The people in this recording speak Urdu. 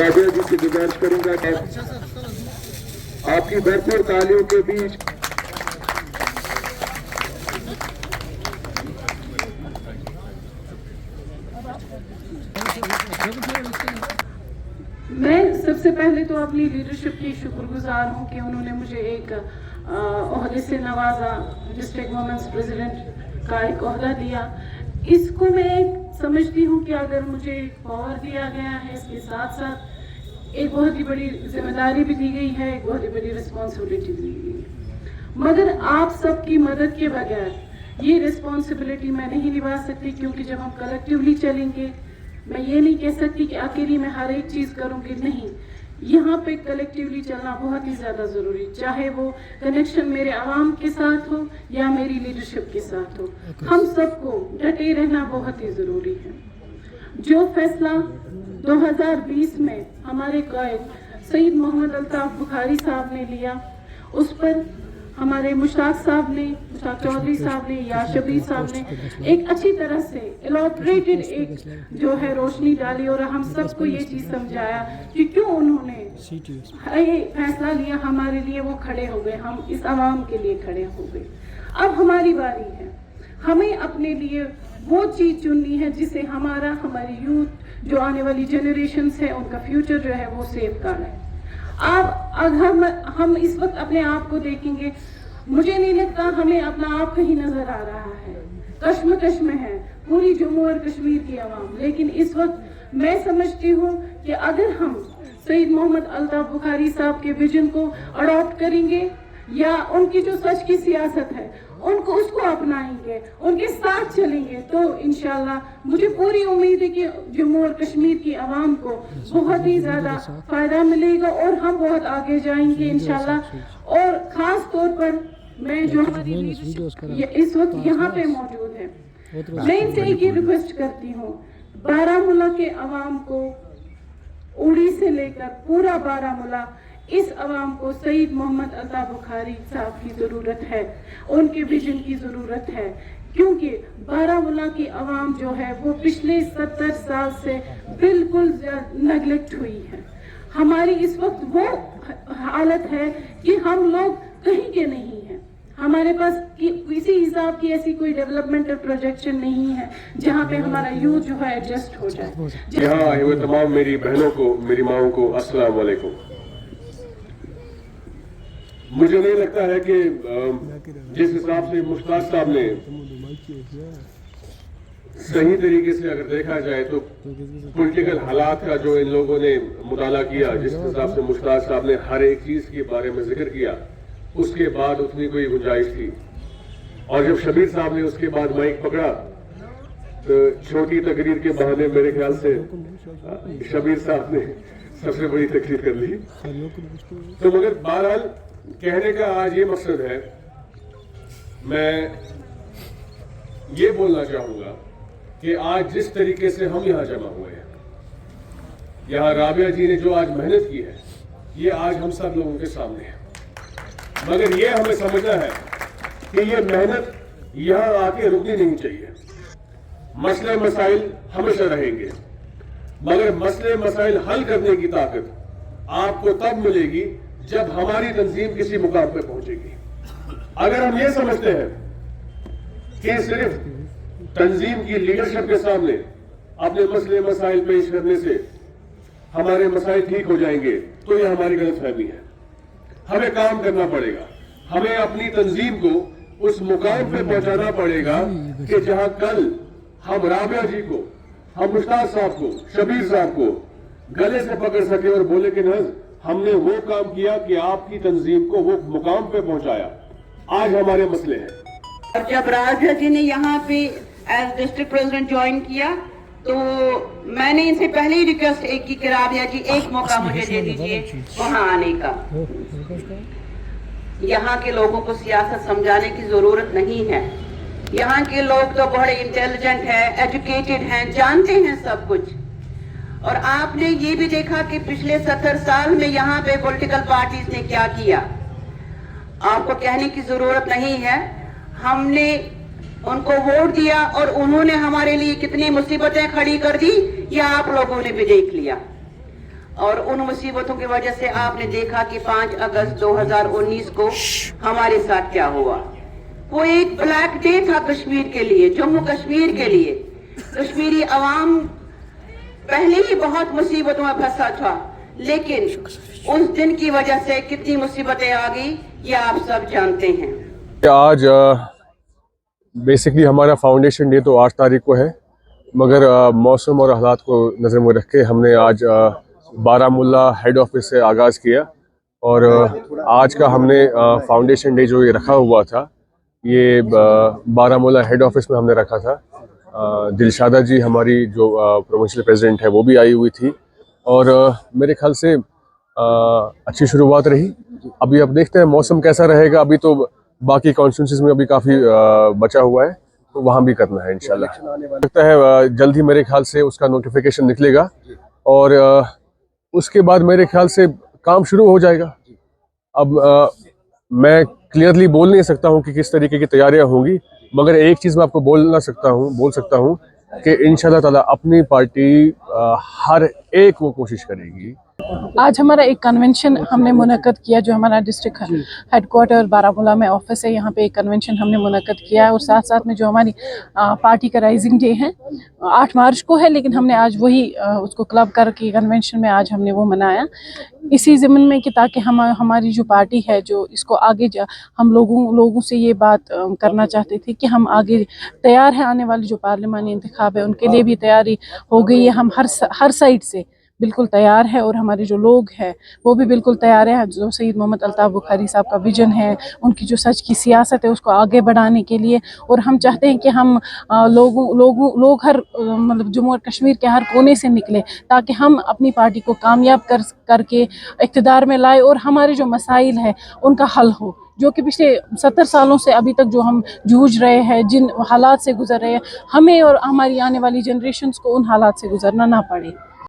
رابعہ جی سے گزارش کروں گا کہ آپ کی بھرپور تالیوں کے بیچ میں سب سے پہلے تو اپنی لیڈرشپ کی شکر گزار ہوں کہ انہوں نے مجھے ایک عہدے سے نوازا، ڈسٹرکٹ وومنس پریزیڈنٹ کا ایک عہدہ دیا. اس کو میں سمجھتی ہوں کہ اگر مجھے پاور دیا گیا ہے، اس کے ساتھ ساتھ ایک بہت ہی بڑی ذمہ داری بھی دی گئی ہے، ایک بہت ہی بڑی رسپانسبلٹی دی گئی ہے. مگر آپ سب کی مدد کے بغیر یہ رسپانسبلٹی میں نہیں نبھا سکتی، کیونکہ جب ہم کلیکٹیولی چلیں گے، میں یہ نہیں کہہ سکتی کہ اکیلی میں ہر ایک چیز کروں گی، نہیں. یہاں پہ کلیکٹیولی چلنا بہت ہی زیادہ ضروری، چاہے وہ کنیکشن میرے عوام کے ساتھ ہو یا میری لیڈرشپ کے ساتھ ہو. ہم سب کو ڈٹے رہنا بہت ہی ضروری ہے. جو فیصلہ 2020 میں ہمارے قائد سید محمد الطاف بخاری صاحب نے لیا، اس پر ہمارے مشتاق چودھری صاحب نے یا شبیر صاحب نے ایک اچھی طرح سے ایلابریٹڈ ایک جو ہے روشنی ڈالی، اور ہم سب کو یہ چیز سمجھایا کہ کیوں انہوں نے یہ فیصلہ لیا. ہمارے لیے وہ کھڑے ہو گئے، ہم اس عوام کے لیے کھڑے ہو گئے. اب ہماری باری ہے، ہمیں اپنے لیے وہ چیز چننی ہے جسے ہماری یوتھ جو آنے والی جنریشنز ہے ان کا فیوچر جو ہے وہ سیف کرنا ہے. اگر ہم اس وقت اپنے آپ کو دیکھیں گے، مجھے نہیں لگتا ہمیں اپنا آپ کہیں نظر آ رہا ہے. کشمکش میں ہے پوری جموں اور کشمیر کی عوام، لیکن اس وقت میں سمجھتی ہوں کہ اگر ہم سید محمد الطاف بخاری صاحب کے ویژن کو اڈاپٹ کریں گے یا ان کی جو سچ کی سیاست ہے اس کو اپنائیں گے، ان کے ساتھ چلیں گے، تو انشاءاللہ مجھے پوری امید ہے کہ جموں اور کشمیر کی عوام کو بہت ہی زیادہ فائدہ ملے گا اور ہم بہت آگے جائیں گے انشاءاللہ. اور خاص طور پر میں جو ہماری لیڈرشپ اس وقت یہاں پہ موجود ہے، میں ان سے ایک ہی ریکویسٹ کرتی ہوں، بارہمولہ کے عوام کو، اڑی سے لے کر پورا بارہمولہ، اس عوام کو سید محمد الطاف بخاری صاحب کی ضرورت ہے، ان کے ویژن کی ضرورت ہے. کیونکہ بارہمولہ کی عوام جو ہے وہ پچھلے 70 سال سے بالکل نیگلیکٹ ہوئی ہے. ہماری اس وقت وہ حالت ہے کہ ہم لوگ کہیں کے نہیں ہیں. ہمارے پاس کسی حساب کی ایسی کوئی ڈیولپمنٹل پروجیکشن نہیں ہے جہاں پہ ہمارا یوتھ جو ہے ایڈجسٹ ہو جائے. یہاں آئے ہوئے تمام میری بہنوں کو، میری ماؤں کو السلام علیکم. مجھے نہیں لگتا ہے کہ جس حساب سے مشتاق صاحب نے صحیح طریقے سے اگر دیکھا جائے تو پولیٹیکل حالات کا جو ان لوگوں نے مطالعہ کیا، جس حساب سے مشتاق صاحب نے ہر ایک چیز کے بارے میں ذکر کیا، اس کے بعد اتنی کوئی گنجائش تھی. اور جب شبیر صاحب نے اس کے بعد مائک پکڑا تو چھوٹی تقریر کے بہانے میرے خیال سے شبیر صاحب نے سب سے بڑی تقریر کر لی. تو مگر بہرحال کہنے کا آج یہ مقصد ہے، میں یہ بولنا چاہوں گا کہ آج جس طریقے سے ہم یہاں جمع ہوئے ہیں، یہاں رابعہ جی نے جو آج محنت کی ہے، یہ آج ہم سب لوگوں کے سامنے ہے. مگر یہ ہمیں سمجھنا ہے کہ یہ محنت یہاں آ کے رکنی نہیں چاہیے. مسئلے مسائل ہمیشہ رہیں گے، مگر مسئلے مسائل حل کرنے کی طاقت آپ کو تب ملے گی جب ہماری تنظیم کسی مقام پہ پہنچے گی. اگر ہم یہ سمجھتے ہیں کہ صرف تنظیم کی لیڈرشپ کے سامنے اپنے مسئلے مسائل پیش کرنے سے ہمارے مسائل ٹھیک ہو جائیں گے تو یہ ہماری غلط فہمی ہے. ہمیں کام کرنا پڑے گا، ہمیں اپنی تنظیم کو اس مقام پہ پہنچانا پڑے گا کہ جہاں کل ہم رابعہ جی کو، ہم مشتاق صاحب کو، شبیر صاحب کو گلے سے پکڑ سکے اور بولے کہ ناز ہم نے وہ کام کیا کہ آپ کی تنظیم کو وہ مقام پہ پہنچایا. آج ہمارے مسئلے ہیں. اور جب رابعہ جی نے یہاں پہ ایز ڈسٹرکٹ پریزیڈنٹ جوائن کیا تو میں نے ان سے پہلے ہی ریکویسٹ ایک کی کہ رابعہ جی ایک موقع مجھے دے دیجیے وہاں آنے کا. یہاں کے لوگوں کو سیاست سمجھانے کی ضرورت نہیں ہے. یہاں کے لوگ تو بڑے انٹیلیجنٹ ہیں، ایجوکیٹڈ ہیں، جانتے ہیں سب کچھ. اور آپ نے یہ بھی دیکھا کہ پچھلے 70 سال میں یہاں پہ پولیٹیکل پارٹیز نے کیا کیا. آپ کو کہنے کی ضرورت نہیں ہے. ہم نے ان کو ووٹ دیا اور انہوں نے ہمارے لیے کتنی مصیبتیں کھڑی کر دی، یہ آپ لوگوں نے بھی دیکھ لیا. اور ان مصیبتوں کی وجہ سے آپ نے دیکھا کہ 5 اگست 2019 کو ہمارے ساتھ کیا ہوا. وہ ایک بلیک ڈے تھا کشمیر کے لیے, جموں کشمیر کے لیے. کشمیری عوام پہلے ہی بہت مصیبتوں میں پھنسا تھا, لیکن اس دن کی وجہ سے کتنی مصیبتیں آ گئی یہ آپ سب جانتے ہیں. آج بیسکلی ہمارا فاؤنڈیشن ڈے تو 8 تاریخ کو ہے, مگر موسم اور حالات کو نظر میں رکھ کے ہم نے آج بارہمولہ ہیڈ آفس سے آغاز کیا. اور آج کا ہم نے فاؤنڈیشن ڈے جو یہ رکھا ہوا تھا یہ بارہمولہ ہیڈ آفس میں ہم نے رکھا تھا. دلشادہ جی ہماری جو پروونشل پریزیڈنٹ ہے وہ بھی آئی ہوئی تھی, اور میرے خیال سے اچھی شروعات رہی. ابھی اب دیکھتے ہیں موسم کیسا رہے گا. ابھی تو باقی کانسٹیٹوئنسیز میں ابھی کافی بچا ہوا ہے, تو وہاں بھی کرنا ہے انشاءاللہ. لگتا ہے جلد ہی میرے خیال سے اس کا نوٹیفیکیشن نکلے گا, اور اس کے بعد میرے خیال سے کام شروع ہو جائے گا. اب میں کلیئرلی بول نہیں سکتا ہوں کہ کس طریقے کی تیاریاں ہوں گی, مگر ایک چیز میں آپ کو بول سکتا ہوں کہ انشاءاللہ تعالیٰ اپنی پارٹی ہر ایک وہ کوشش کرے گی. آج ہمارا ایک کنونشن ہم نے منعقد کیا, جو ہمارا ڈسٹرکٹ ہیڈ کوارٹر بارہمولہ میں آفس ہے, یہاں پہ ایک کنونشن ہم نے منعقد کیا ہے. اور ساتھ ساتھ میں جو ہماری پارٹی کا رائزنگ ڈے ہے 8 مارچ کو ہے, لیکن ہم نے آج وہی اس کو کلب کر کے کنونشن میں آج ہم نے وہ منایا, اسی ضمن میں کہ تاکہ ہماری جو پارٹی ہے جو اس کو آگے ہم لوگوں سے یہ بات کرنا چاہتے تھے کہ ہم آگے تیار ہیں. آنے والے جو پارلیمانی انتخاب ہے ان کے لیے بھی تیاری ہو گئی ہے. ہم ہر سائڈ سے بالکل تیار ہے, اور ہمارے جو لوگ ہیں وہ بھی بالکل تیار ہیں. جو سید محمد الطاف بخاری صاحب کا ویژن ہے, ان کی جو سچ کی سیاست ہے اس کو آگے بڑھانے کے لیے, اور ہم چاہتے ہیں کہ ہم لوگ ہر مطلب جموں اور کشمیر کے ہر کونے سے نکلے تاکہ ہم اپنی پارٹی کو کامیاب کر کے اقتدار میں لائے, اور ہمارے جو مسائل ہیں ان کا حل ہو, جو کہ پچھلے 70 سالوں سے ابھی تک جو ہم جوجھ رہے ہیں, جن حالات سے گزر رہے ہیں, ہمیں اور ہماری آنے والی جنریشنز کو ان حالات سے گزرنا نہ پڑے.